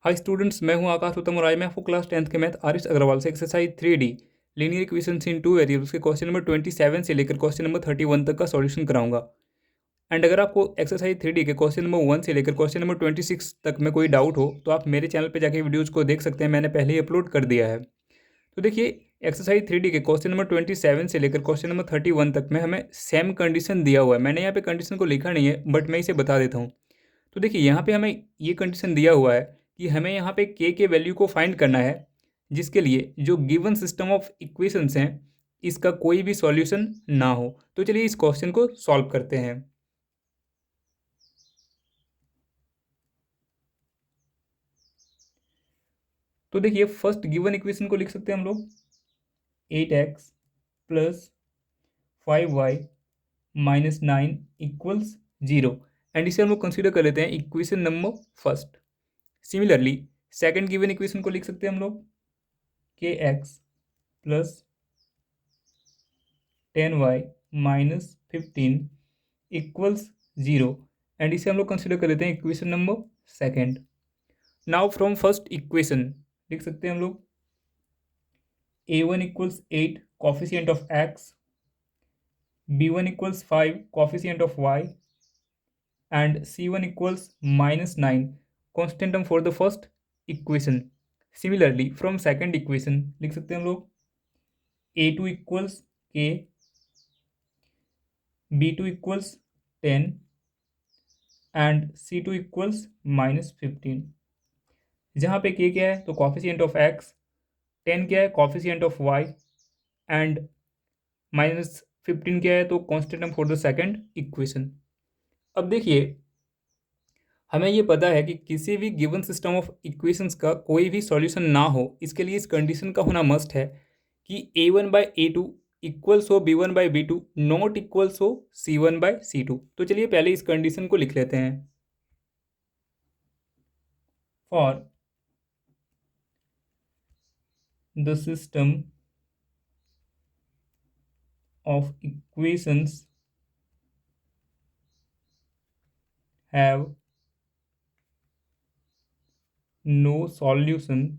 Hi students, मैं हूं आकाश उत्तम और आज मैं आपको क्लास 10th के मैथ आरिश अग्रवाल से एक्सरसाइज 3D लीनियर इक्वेशंस इन टू वेरिएबल्स के क्वेश्चन नंबर 27 से लेकर क्वेश्चन नंबर 31 तक का सॉल्यूशन कराऊंगा। एंड अगर आपको एक्सरसाइज 3D के क्वेश्चन नंबर 1 से लेकर क्वेश्चन नंबर 26 तक में कोई डाउट हो तो आप मेरे चैनल पर जाकर वीडियोज़ को देख सकते हैं, मैंने पहले ही अपलोड कर दिया है। तो देखिए, एक्सरसाइज 3D के क्वेश्चन नंबर 27 से लेकर क्वेश्चन नंबर 31 तक में हमें सेम कंडीशन दिया हुआ है। मैंने यहाँ पे कंडीशन को लिखा नहीं है बट मैं इसे बता देता हूँ। तो देखिए, यहाँ पे हमें ये कंडीशन दिया हुआ है कि हमें यहाँ पे के वैल्यू को फाइंड करना है, जिसके लिए जो गिवन सिस्टम ऑफ इक्वेशंस हैं इसका कोई भी सॉल्यूशन ना हो। तो चलिए इस क्वेश्चन को सॉल्व करते हैं। तो देखिए, फर्स्ट गिवन इक्वेशन को लिख सकते हैं हम लोग 8x plus 5y minus 9 equals 0 and इसे हम लोग कंसिडर कर लेते हैं equation number first. Similarly second given equation को लिख सकते हैं हम लोग k x plus 10y minus 15 equals 0 and इसे हम लोग कंसिडर कर लेते हैं equation number second. Now from first equation लिख सकते हैं हम लोग a1 equals 8 coefficient of x, b1 equals 5 coefficient of y and c1 equals minus 9 constant term for the first equation. Similarly from second equation लिख सकते हैं हम लोग a2 equals k, b2 equals 10 and c2 equals minus 15। जहाँ पे k क्या है तो कॉफिशिएंट ऑफ x, 10 क्या है coefficient of y and minus 15 क्या है तो constant for the second equation. अब देखिए, हमें ये पता है कि किसी भी गिवन सिस्टम ऑफ इक्वेशंस का कोई भी सॉल्यूशन ना हो, इसके लिए इस कंडीशन का होना मस्ट है कि a1/a2 इक्वल्स हो b1/b2 नॉट इक्वल्स हो c1/c2। तो चलिए पहले इस कंडीशन को लिख लेते हैं। For the system of equations have no solution,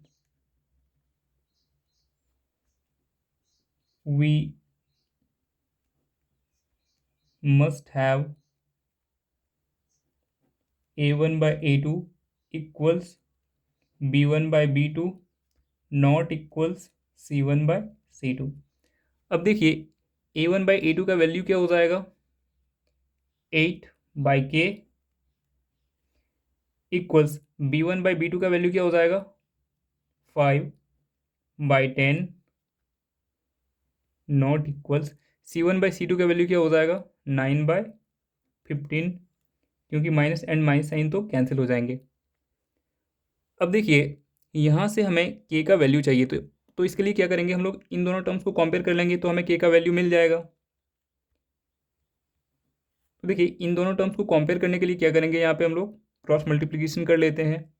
we must have a1/a2 equals b1/b2 not equals c1/c2। अब देखिए, a1/a2 का वैल्यू क्या हो जाएगा 8/k इक्वल्स b1/b2 का वैल्यू क्या हो जाएगा 5/10 नॉट इक्वल्स c1/c2 का वैल्यू क्या हो जाएगा 9/15, क्योंकि माइनस एंड माइनस साइन तो कैंसिल हो जाएंगे। अब देखिए, यहाँ से हमें के का वैल्यू चाहिए तो इसके लिए क्या करेंगे, हम लोग इन दोनों टर्म्स को कंपेयर कर लेंगे तो हमें के का वैल्यू मिल जाएगा। तो देखिए, इन दोनों टर्म्स को कंपेयर करने के लिए क्या करेंगे, यहाँ पे हम लोग क्रॉस मल्टीप्लिकेशन कर लेते हैं।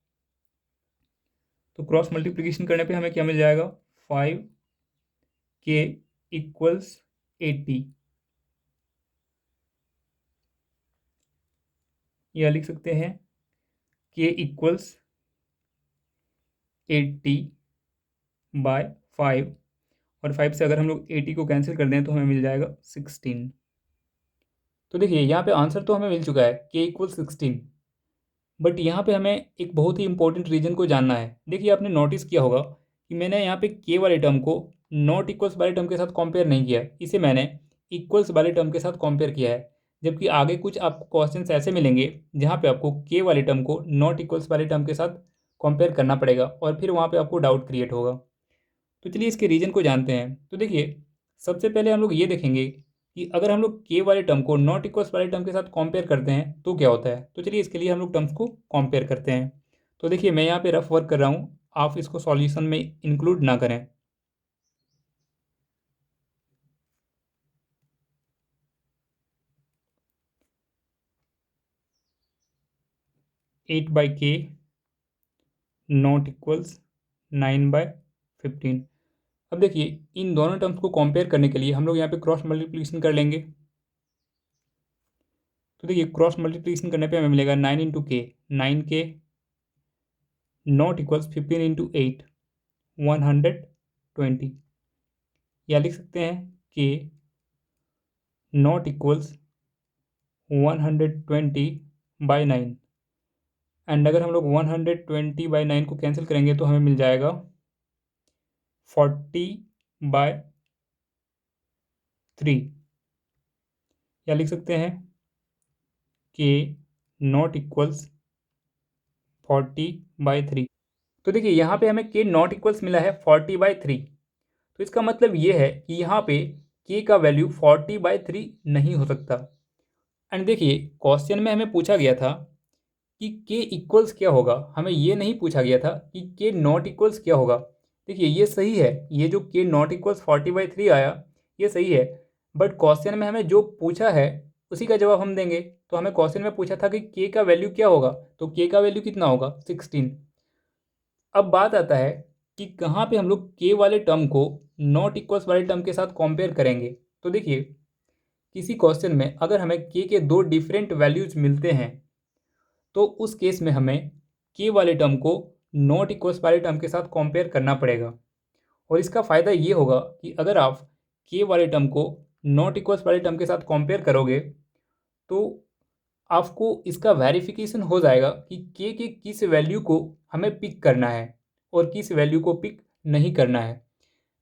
तो क्रॉस मल्टीप्लिकेशन करने पे हमें क्या मिल जाएगा 5k इक्वल्स 80, या लिख सकते हैं k इक्वल्स 80/5 और 5 से अगर हम लोग 80 को कैंसिल कर दें तो हमें मिल जाएगा 16। तो देखिए, यहाँ पे आंसर तो हमें मिल चुका है k इक्वल 16, बट यहाँ पे हमें एक बहुत ही इंपॉर्टेंट रीजन को जानना है। देखिए, आपने नोटिस किया होगा कि मैंने यहाँ पे k वाले टर्म को नॉट इक्वल्स वाले टर्म के साथ कंपेयर नहीं किया है, इसे मैंने इक्वल्स वाले टर्म के साथ कंपेयर किया है। जबकि आगे कुछ आपको क्वेश्चंस ऐसे मिलेंगे जहाँ पे आपको k वाले टर्म को नॉट इक्वल्स वाले टर्म के साथ कंपेयर करना पड़ेगा और फिर वहाँ पे आपको डाउट क्रिएट होगा। तो चलिए इसके रीजन को जानते हैं। तो देखिए, सबसे पहले हम लोग ये देखेंगे कि अगर हम लोग के वाले टर्म को नॉट इक्वल्स वाले टर्म के साथ कंपेयर करते हैं तो क्या होता है। तो चलिए इसके लिए हम लोग टर्म्स को कंपेयर करते हैं। तो देखिए, मैं यहाँ पे रफ वर्क कर रहा हूँ, आप इसको सॉल्यूशन में इंक्लूड ना करें। एट बाई के नॉट इक्वल्स 9/15। अब देखिए, इन दोनों टर्म्स को कंपेयर करने के लिए हम लोग यहाँ पे क्रॉस मल्टीप्लिकेशन कर लेंगे। तो देखिए, क्रॉस मल्टीप्लिकेशन करने पे हमें मिलेगा 9 × k 9k not equals 15 into 8 120, या लिख सकते हैं के नॉट इक्वल्स 120/9। एंड अगर हम लोग 120/9 को कैंसिल करेंगे तो हमें मिल जाएगा 40/3, या लिख सकते हैं के नॉट इक्वल्स 40/3। तो देखिए यहाँ पे हमें के नॉट इक्वल्स मिला है 40/3, तो इसका मतलब ये है कि यहाँ पे के का वैल्यू 40/3 नहीं हो सकता। एंड देखिए क्वेश्चन में हमें पूछा गया था कि के इक्वल्स क्या होगा, हमें ये नहीं पूछा गया था कि के नॉट इक्वल्स क्या होगा। देखिए ये सही है, ये जो के नॉट इक्वल्स 40/3 आया ये सही है, बट क्वेश्चन में हमें जो पूछा है उसी का जवाब हम देंगे। तो हमें क्वेश्चन में पूछा था कि के का वैल्यू क्या होगा, तो के का वैल्यू कितना होगा 16। अब बात आता है कि कहाँ पे हम लोग के वाले टर्म को नॉट इक्वल्स वाले टर्म के साथ कंपेयर करेंगे। तो देखिए किसी क्वेश्चन में अगर हमें के दो डिफरेंट वैल्यूज मिलते हैं तो उस केस में हमें के वाले टर्म को नॉट इक्वल्स वाले टर्म के साथ कंपेयर करना पड़ेगा। और इसका फ़ायदा ये होगा कि अगर आप के वाले टर्म को नॉट इक्वल्स वाले टर्म के साथ कंपेयर करोगे तो आपको इसका वेरिफिकेशन हो जाएगा कि के किस वैल्यू को हमें पिक करना है और किस वैल्यू को पिक नहीं करना है।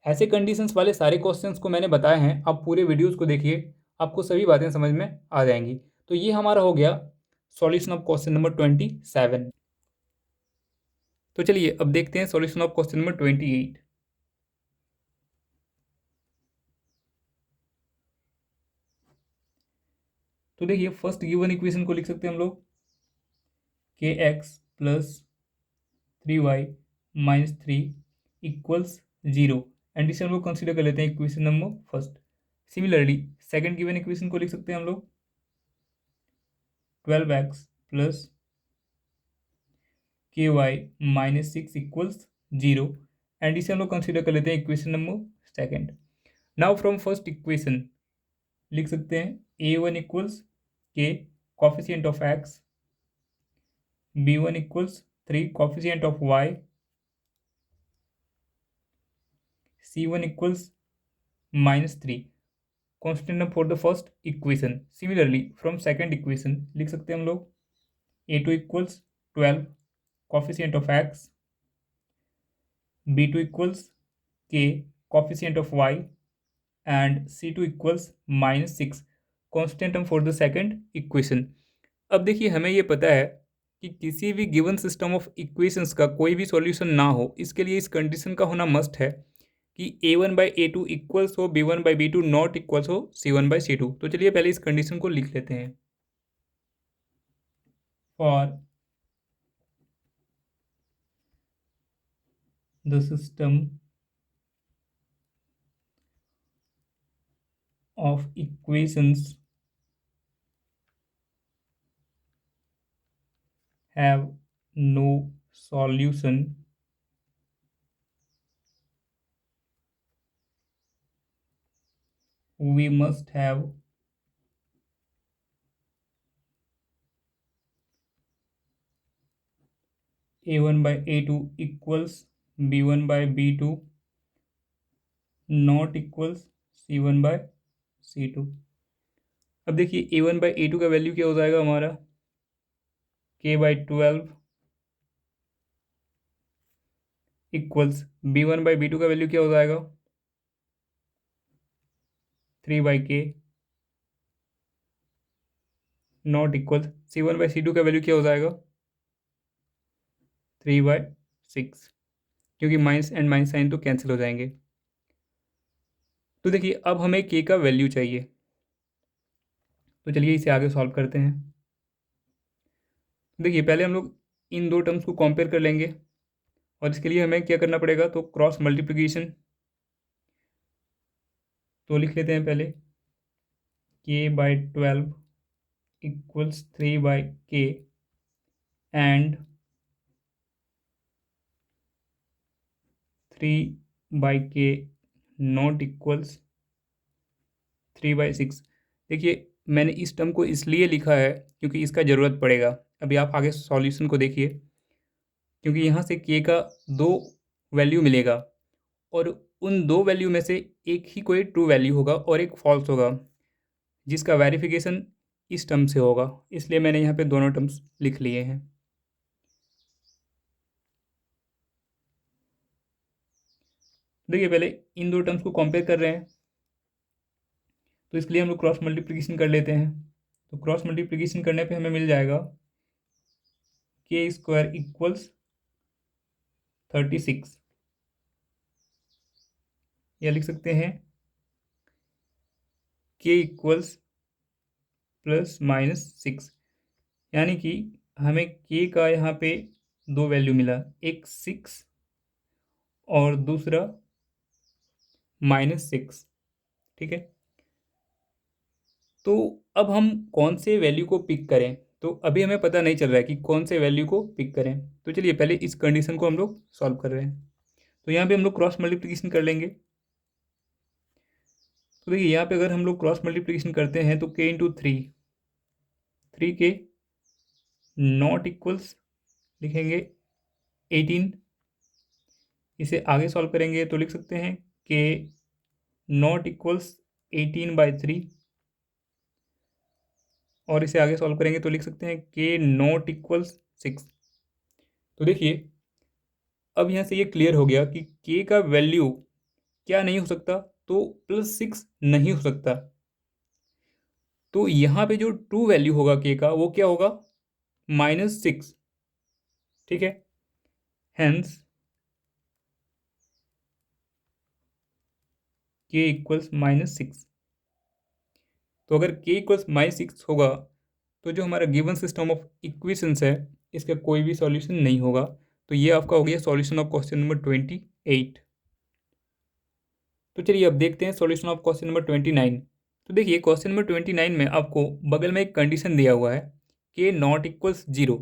ऐसे कंडीशंस वाले सारे क्वेश्चंस को मैंने बताए हैं, आप पूरे वीडियोस को देखिए, आपको सभी बातें समझ में आ जाएंगी। तो ये हमारा हो गया सॉल्यूशन ऑफ क्वेश्चन नंबर 27। तो चलिए अब देखते हैं सॉल्यूशन ऑफ क्वेश्चन नंबर 28। तो देखिए फर्स्ट गिवन इक्वेशन को लिख सकते हैं हम लोग k x plus 3y-3 equals 0, and इसे हम लोग कंसिडर कर लेते हैं equation number first. Similarly second given equation को लिख सकते हैं हम लोग 12x plus ky-6 equals 0, and इसे हम लोग कंसिडर कर लेते हैं equation number second. Now from first equation लिख सकते हैं a1 इक्वल्स के coefficient of x, b1 equals 3 coefficient of y, c1 equals -3 constant term for the first equation। Similarly from second equation लिख सकते हैं हम लोग a2 equals 12 coefficient of x, b2 equals k coefficient of y, and c2 equals -6 constant term for the second equation. अब देखिए हमें ये पता है कि किसी भी गिवन सिस्टम ऑफ इक्वेशंस का कोई भी सॉल्यूशन ना हो, इसके लिए इस कंडीशन का होना मस्ट है कि a1/a2 इक्वल्स हो b1/b2 नॉट इक्वल्स हो c1/c2। तो चलिए पहले इस कंडीशन को लिख लेते हैं। For the system of equations have no solution, we must have a1/a2 equals b1/b2 not equals c1/c2। अब देखिए a1/a2 का वैल्यू क्या हो जाएगा हमारा k/12 इक्वल्स b1/b2 का वैल्यू क्या हो जाएगा 3/k नॉट इक्वल्स c1/c2 का वैल्यू क्या हो जाएगा 3/6, क्योंकि माइनस एंड माइनस साइन तो कैंसिल हो जाएंगे। तो देखिए अब हमें k का वैल्यू चाहिए, तो चलिए इसे आगे सॉल्व करते हैं। देखिए पहले हम लोग इन दो टर्म्स को कंपेयर कर लेंगे, और इसके लिए हमें क्या करना पड़ेगा, तो क्रॉस मल्टीप्लिकेशन। तो लिख लेते हैं पहले k/12 equals 3/k and 3/k not equals 3/6। देखिए मैंने इस टर्म को इसलिए लिखा है क्योंकि इसका ज़रूरत पड़ेगा। अभी आप आगे सॉल्यूशन को देखिए क्योंकि यहाँ से के का 2 वैल्यू मिलेगा और उन 2 वैल्यू में से एक ही कोई ट्रू वैल्यू होगा और एक फॉल्स होगा, जिसका वेरिफिकेशन इस टर्म से होगा। इसलिए मैंने यहाँ पे दोनों टर्म्स लिख लिए हैं। देखिए पहले इन दो टर्म्स को कंपेयर कर रहे हैं, तो इसके लिए हम लोग क्रॉस मल्टीप्लिकेशन कर लेते हैं। तो क्रॉस मल्टीप्लिकेशन करने पे हमें मिल जाएगा के स्क्वायर इक्वल्स 36, या लिख सकते हैं के इक्वल्स +-6, यानी कि हमें के का यहाँ पे 2 वैल्यू मिला, एक 6 और दूसरा -6। ठीक है, तो अब हम कौन से वैल्यू को पिक करें, तो अभी हमें पता नहीं चल रहा है कि कौन से वैल्यू को पिक करें। तो चलिए पहले इस कंडीशन को हम लोग सॉल्व कर रहे हैं। तो यहाँ पे हम लोग क्रॉस मल्टीप्लिकेशन कर लेंगे। तो देखिए यहाँ पे अगर हम लोग क्रॉस मल्टीप्लिकेशन करते हैं तो के इंटू 3 के नॉट इक्वल्स लिखेंगे 18। इसे आगे सॉल्व करेंगे तो लिख सकते हैं के नॉट इक्वल्स 18/3, और इसे आगे सॉल्व करेंगे तो लिख सकते हैं के नॉट इक्वल्स 6। तो देखिए अब यहाँ से ये क्लियर हो गया कि के का वैल्यू क्या नहीं हो सकता, तो +6 नहीं हो सकता। तो यहाँ पे जो ट्रू वैल्यू होगा के का वो क्या होगा, -6। ठीक है, हेंस के इक्वल्स -6। तो अगर के इक्वल्स -6 होगा तो जो हमारा गिवन सिस्टम ऑफ इक्वेशंस है इसका कोई भी सॉल्यूशन नहीं होगा। तो ये आपका हो गया सॉल्यूशन ऑफ क्वेश्चन नंबर 28। तो चलिए अब देखते हैं सॉल्यूशन ऑफ क्वेश्चन नंबर 29। तो देखिए क्वेश्चन नंबर 29 में आपको बगल में एक कंडीशन दिया हुआ है के नॉट इक्वल्स 0।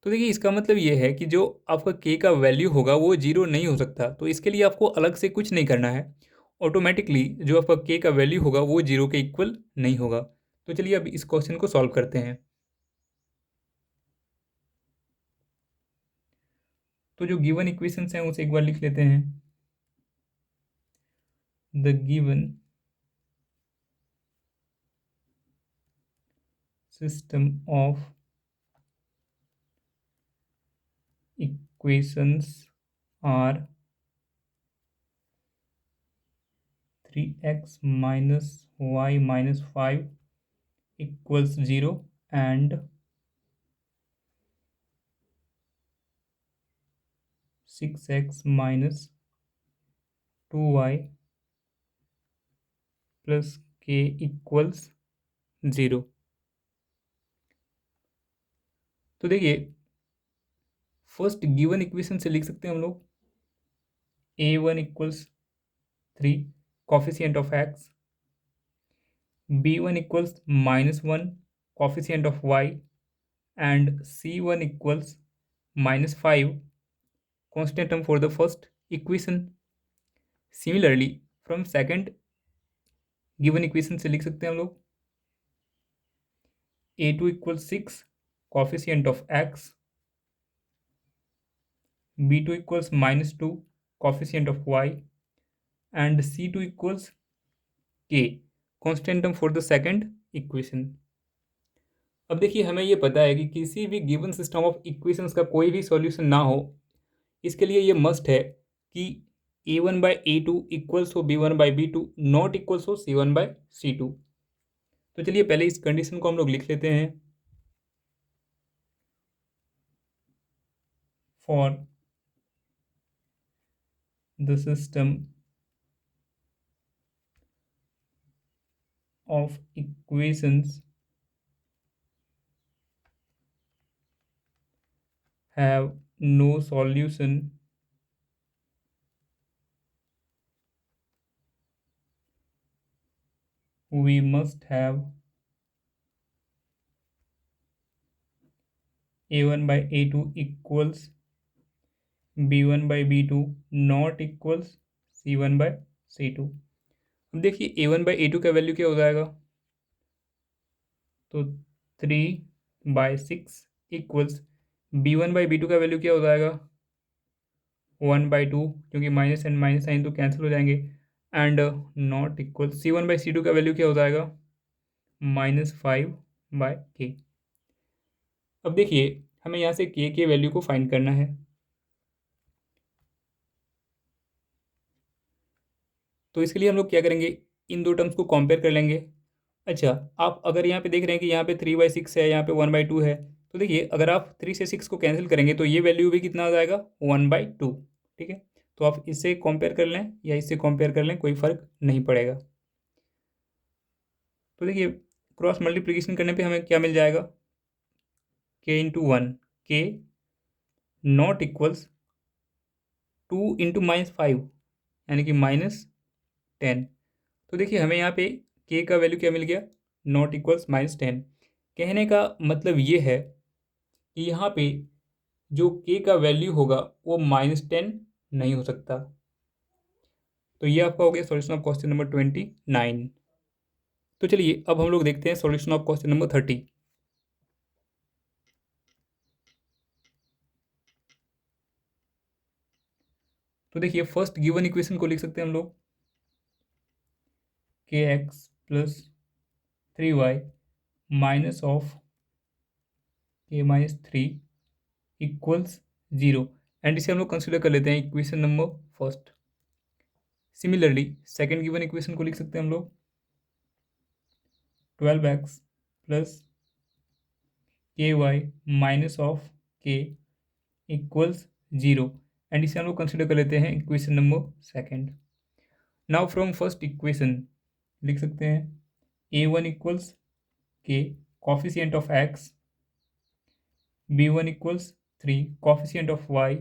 तो देखिए इसका मतलब ये है कि जो आपका के का वैल्यू होगा वो 0 नहीं हो सकता। तो इसके लिए आपको अलग से कुछ नहीं करना है, ऑटोमेटिकली जो आपका के का वैल्यू होगा वो 0 के इक्वल नहीं होगा। तो चलिए अब इस क्वेश्चन को सॉल्व करते हैं। तो जो गिवन इक्वेशंस हैं उसे एक बार लिख लेते हैं। The given system of equations are 3x - y - 5 equals 0 and 6x - 2y plus k equals 0। तो देखिए फर्स्ट गिवन इक्वेशन से लिख सकते हैं हम लोग a1 equals 3 coefficient of x, b1 equals -1 coefficient of y and c1 equals -5 constant term for the first equation। Similarly from second given equation से लिख सकते हैं हम लोग a2 equals 6 coefficient of x, b2 equals -2 coefficient of y and c2 equals k constant term for the second equation। अब देखिए हमें ये पता है कि किसी भी गिवन सिस्टम ऑफ इक्वेशंस का कोई भी सॉल्यूशन ना हो, इसके लिए ये मस्ट है कि a1/a2 इक्वल्स हो b1/b2 नॉट इक्वल्स हो c1/c2। तो चलिए पहले इस कंडीशन को हम लोग लिख लेते हैं। For the system of equations have no solution, we must have a1/a2 equals b1/b2 not equals c1/c2। अब देखिए a1/a2 का वैल्यू क्या हो जाएगा, तो 3/6 इक्वल्स b1/b2 का वैल्यू क्या हो जाएगा 1/2, क्योंकि माइनस एंड माइनस साइन तो कैंसिल हो जाएंगे, एंड नॉट इक्वल c1/c2 का वैल्यू क्या हो जाएगा -5/k। अब देखिए हमें यहाँ से k के वैल्यू को फाइंड करना है, तो इसके लिए हम लोग क्या करेंगे, इन दो टर्म्स को कंपेयर कर लेंगे। अच्छा, आप अगर यहाँ पे देख रहे हैं कि यहाँ पे 3/6 है, यहाँ पे 1/2 है, तो देखिए अगर आप 3 से 6 को कैंसिल करेंगे तो ये वैल्यू भी कितना आ जाएगा 1/2। ठीक है, तो आप इससे कंपेयर कर लें या इससे कंपेयर कर लें, कोई फ़र्क नहीं पड़ेगा। तो देखिए क्रॉस मल्टीप्लिकेशन करने पे हमें क्या मिल जाएगा, k/1, k नॉट इक्वल्स 2 × -5 यानी कि -10। तो देखिए हमें यहाँ पे k का वैल्यू क्या मिल गया, नॉट इक्वल्स -10। कहने का मतलब ये है कि यहाँ पे जो k का वैल्यू होगा वो -10 नहीं हो सकता। तो ये आपका हो गया सॉल्यूशन ऑफ क्वेश्चन नंबर 29। तो चलिए अब हम लोग देखते हैं सॉल्यूशन ऑफ क्वेश्चन नंबर 30। तो देखिए फर्स्ट गिवन इक्वेशन को लिख सकते हैं हम लोग, kx + 3y minus of k-3 equals 0, and इसे हम लोग कंसिडर कर लेते हैं equation number first. Similarly second given equation को लिख सकते हैं हम लोग 12x + ky minus of k equals 0, and इसे हम लोग कंसिडर कर लेते हैं equation number second. Now from first equation लिख सकते हैं a1 equals k coefficient of x, b1 equals 3 coefficient of y,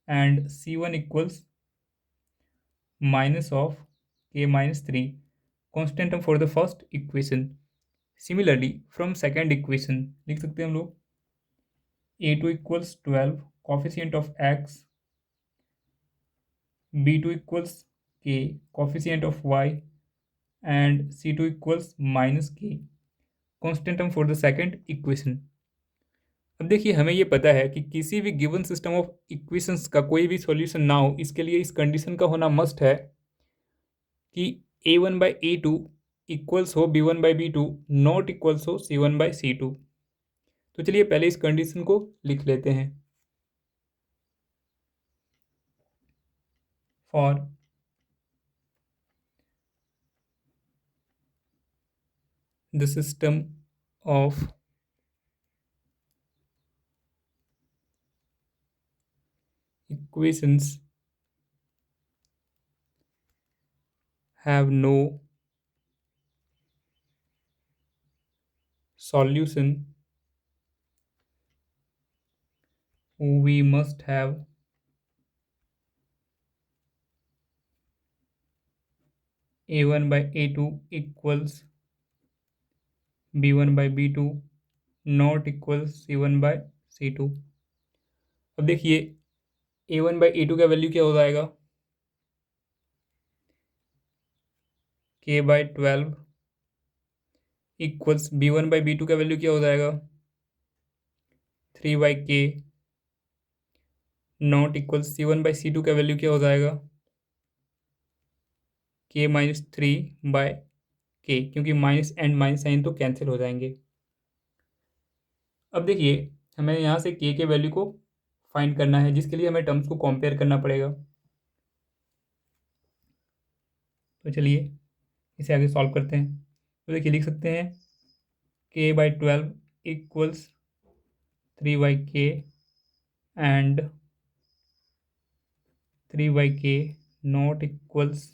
and c1 equals minus of k-3 constant for the first equation। Similarly from second equation लिख सकते हैं हम लोग a2 equals 12 coefficient of x, b2 equals k coefficient of y, and c2 equals -k constant for the second equation. अब देखिए हमें ये पता है कि किसी भी गिवन सिस्टम ऑफ इक्वेशंस का कोई भी सॉल्यूशन ना हो, इसके लिए इस कंडीशन का होना मस्ट है कि a1/a2 इक्वल्स हो b1/b2 नॉट इक्वल्स हो c1/c2। तो चलिए पहले इस कंडीशन को लिख लेते हैं। For the system of equations have no solution, we must have a1/a2 equals b1/b2 not equals c1/c2। अब देखिए a1/a2 का वैल्यू क्या हो जाएगा k/12 इक्वल्स b1/b2 का वैल्यू क्या हो जाएगा 3/k नॉट इक्वल्स c1/c2 का वैल्यू क्या हो जाएगा k-3/k, क्योंकि माइनस एंड माइनस साइन तो कैंसिल हो जाएंगे। अब देखिए हमें यहाँ से k के वैल्यू को फाइंड करना है, जिसके लिए हमें टर्म्स को कंपेयर करना पड़ेगा। तो चलिए इसे आगे सॉल्व करते हैं। तो देखिए लिख सकते हैं k/12 equals 3/k and 3/k not equals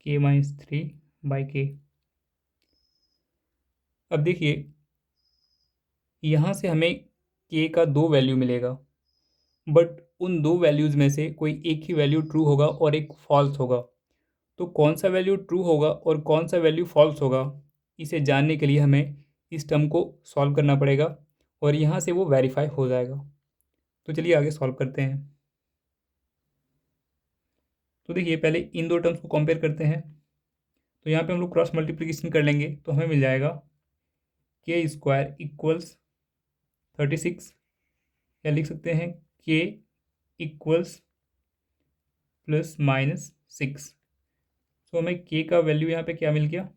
k-3/k। अब देखिए यहाँ से हमें k का दो वैल्यू मिलेगा, बट उन दो वैल्यूज़ में से कोई एक ही वैल्यू ट्रू होगा और एक फॉल्स होगा। तो कौन सा वैल्यू ट्रू होगा और कौन सा वैल्यू फॉल्स होगा, इसे जानने के लिए हमें इस टर्म को सॉल्व करना पड़ेगा और यहाँ से वो वेरीफाई हो जाएगा। तो चलिए आगे सॉल्व करते हैं। तो देखिए पहले इन दो टर्म्स को कंपेयर करते हैं। तो यहाँ पे हम लोग क्रॉस मल्टीप्लिकेशन कर लेंगे तो हमें मिल जाएगा k² इक्वल्स 36 या लिख सकते हैं k इक्वल्स प्लस माइनस 6। तो हमें k का वैल्यू यहाँ पे क्या मिल गया,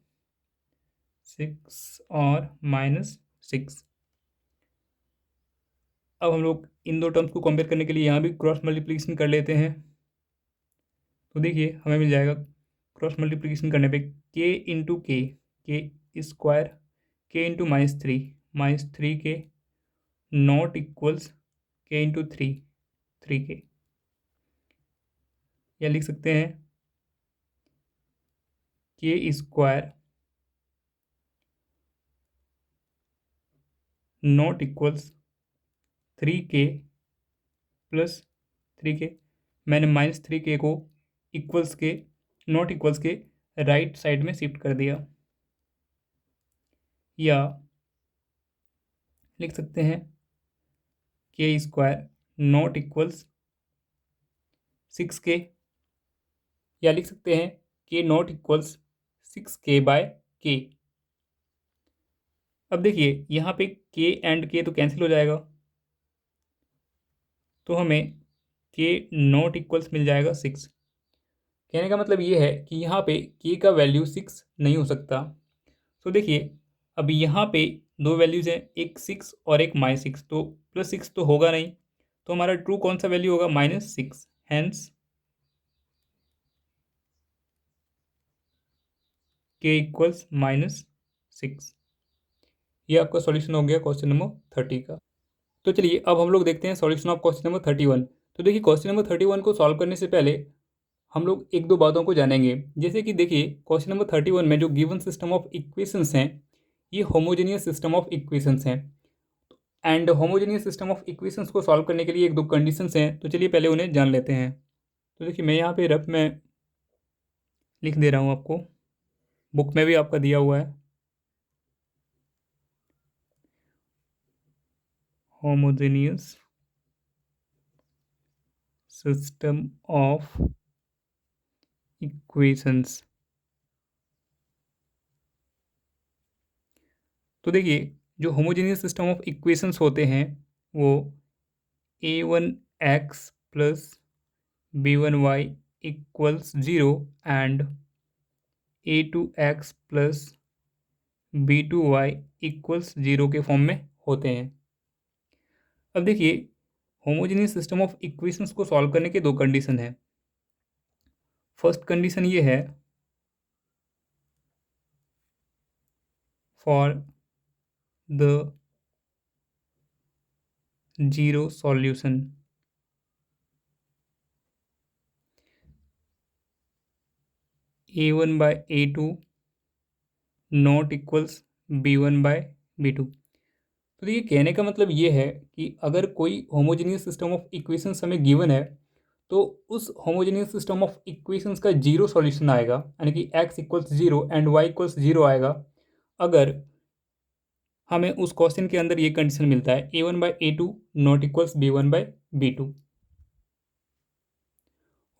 6 और माइनस 6। अब हम लोग इन दो टर्म्स को कंपेयर करने के लिए यहाँ भी क्रॉस मल्टीप्लिकेशन कर लेते हैं। तो देखिए हमें मिल जाएगा क्रॉस मल्टीप्लिकेशन करने पे k इंटू के स्क्वायर के इंटू माइनस थ्री के नॉट इक्वल्स के इंटू थ्री के, या लिख सकते हैं के square not equals 3k plus 3k। मैंने -3k को इक्वल्स के नॉट इक्वल्स के राइट साइड में शिफ्ट कर दिया, या लिख सकते हैं के स्क्वायर नॉट इक्वल्स 6k, या लिख सकते हैं के नॉट इक्वल्स 6k बाय के। अब देखिए यहाँ पे के एंड के तो कैंसिल हो जाएगा, तो हमें के नॉट इक्वल्स मिल जाएगा 6। कहने का मतलब ये है कि यहाँ पे के का वैल्यू 6 नहीं हो सकता। तो देखिए अब यहाँ पे दो वैल्यूज़ हैं, एक 6 और एक -6, तो +6 तो होगा नहीं, तो हमारा ट्रू कौन सा वैल्यू होगा, -6। हैंस के इक्वल्स -6। ये आपका सॉल्यूशन हो गया क्वेश्चन नंबर 30 का। तो चलिए अब हम लोग देखते हैं सॉल्यूशन ऑफ क्वेश्चन नंबर 31। तो देखिए क्वेश्चन नंबर 31 को सॉल्व करने से पहले हम लोग एक दो बातों को जानेंगे। जैसे कि देखिए क्वेश्चन नंबर 31 में जो गिवन सिस्टम ऑफ इक्वेशंस हैं, ये होमोजेनियस सिस्टम ऑफ इक्वेशंस हैं, and homogeneous system of equations को सॉल्व करने के लिए एक दो कंडीशंस हैं। तो चलिए पहले उन्हें जान लेते हैं। तो देखिए मैं यहाँ पे रफ में लिख दे रहा हूँ, आपको बुक में भी आपका दिया हुआ है। Homogeneous system of equations. तो देखिए जो होमोजेनियस सिस्टम ऑफ इक्वेशंस होते हैं वो a1x plus b1y equals 0 and a2x plus b2y equals 0 के फॉर्म में होते हैं। अब देखिए होमोजेनियस सिस्टम ऑफ इक्वेशंस को सॉल्व करने के दो कंडीशन हैं। फर्स्ट कंडीशन ये है, for the zero solution a1 by a2 not equals b1 by b2। तो देखिए कहने का मतलब ये है कि अगर कोई होमोजेनियस सिस्टम ऑफ इक्वेशंस हमें गिवन है तो उस होमोजेनियस सिस्टम ऑफ इक्वेशंस का जीरो सॉल्यूशन आएगा, यानी कि x equals 0 and y equals 0 आएगा अगर हमें उस क्वेश्चन के अंदर ये कंडीशन मिलता है a1 by a2 not equals b1 by b2।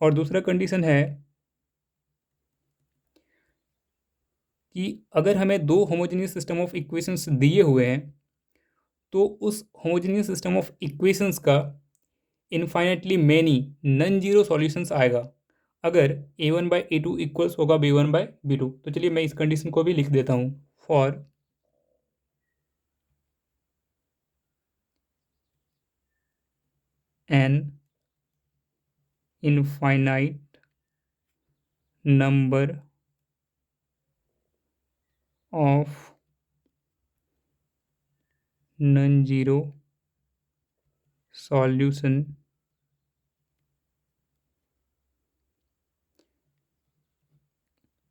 और दूसरा कंडीशन है कि अगर हमें दो होमोजेनियस सिस्टम ऑफ इक्वेशंस दिए हुए हैं तो उस होमोजेनियस सिस्टम ऑफ इक्वेशंस का infinitely many non zero solutions आएगा अगर a1 बाय a2 इक्वल्स होगा b1 बाय b2। तो चलिए मैं इस कंडीशन को भी लिख देता हूँ, for an infinite number of non zero solution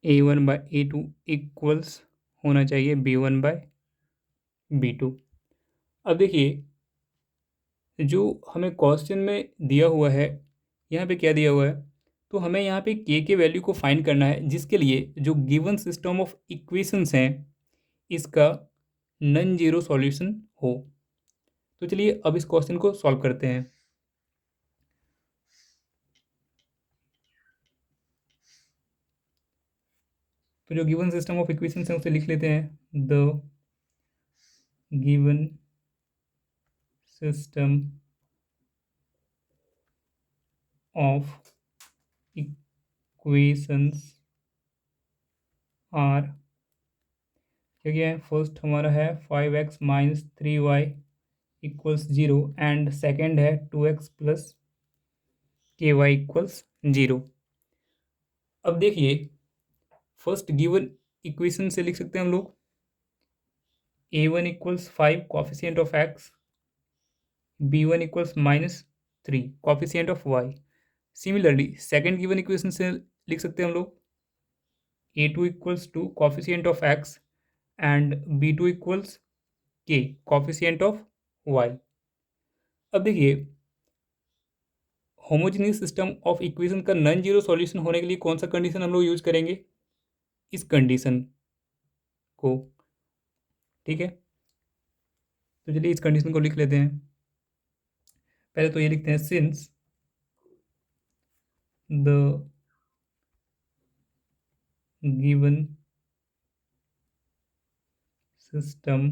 a1 by a2 equals होना चाहिए b1 बाय b2। अब देखिए जो हमें क्वेश्चन में दिया हुआ है, यहाँ पे क्या दिया हुआ है, तो हमें यहाँ पे के वैल्यू को फाइंड करना है जिसके लिए जो गिवन सिस्टम ऑफ इक्वेशंस हैं इसका नॉन जीरो सॉल्यूशन हो। तो चलिए अब इस क्वेश्चन को सॉल्व करते हैं। तो जो गिवन सिस्टम ऑफ इक्वेशंस हैं उसे लिख लेते हैं, the given system of equations are क्या है, फर्स्ट हमारा है 5x minus 3y equals 0 and second है 2x प्लस ky इक्वल्स 0। अब देखिए फर्स्ट गिवन इक्वेशन से लिख सकते हैं हम लोग a1 equals 5 coefficient of x, b1 equals -3 coefficient of y। Similarly second given equation से लिख सकते हैं हम लोग a2 equals 2 coefficient of x and b2 equals k coefficient of y। अब देखिए होमोजेनियस सिस्टम ऑफ इक्वेशन का नॉन जीरो सॉल्यूशन होने के लिए कौन सा कंडीशन हम लोग यूज करेंगे, इस कंडीशन को। ठीक है, तो चलिए इस कंडीशन को लिख लेते हैं। पहले तो ये लिखते हैं since the given system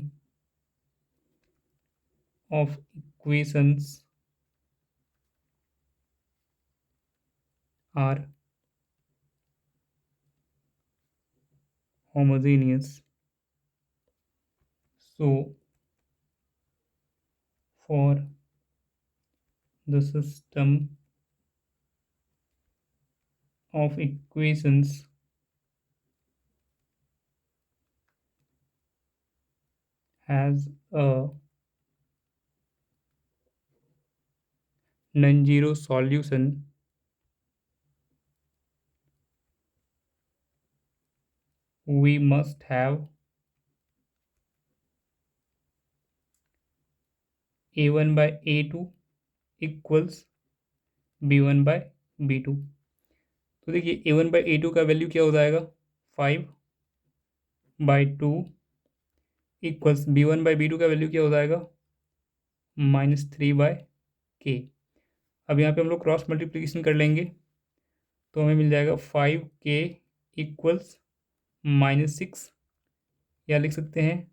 of equations are homogeneous, so for the system of equations has a non-zero solution, we must have a1 by a2 equals b1 by b2। तो देखिए a1 by a2 का value क्या हो जाएगा 5/2 equals b1 by b2 का value क्या हो जाएगा -3/k। अब यहाँ पे हम लोग क्रॉस मल्टीप्लिकेशन कर लेंगे तो हमें मिल जाएगा 5k इक्वल्स -6, या लिख सकते हैं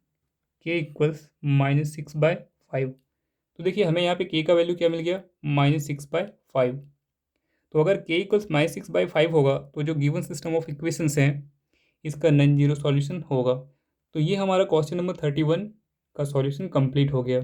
k इक्वल्स -6/5। तो देखिए हमें यहाँ पे k का वैल्यू क्या मिल गया -6/5। तो अगर k इक्वल्स -6/5 होगा तो जो गिवन सिस्टम ऑफ इक्वेशंस हैं इसका नॉन जीरो सॉल्यूशन होगा। तो ये हमारा क्वेश्चन नंबर 31 का सॉल्यूशन कंप्लीट हो गया।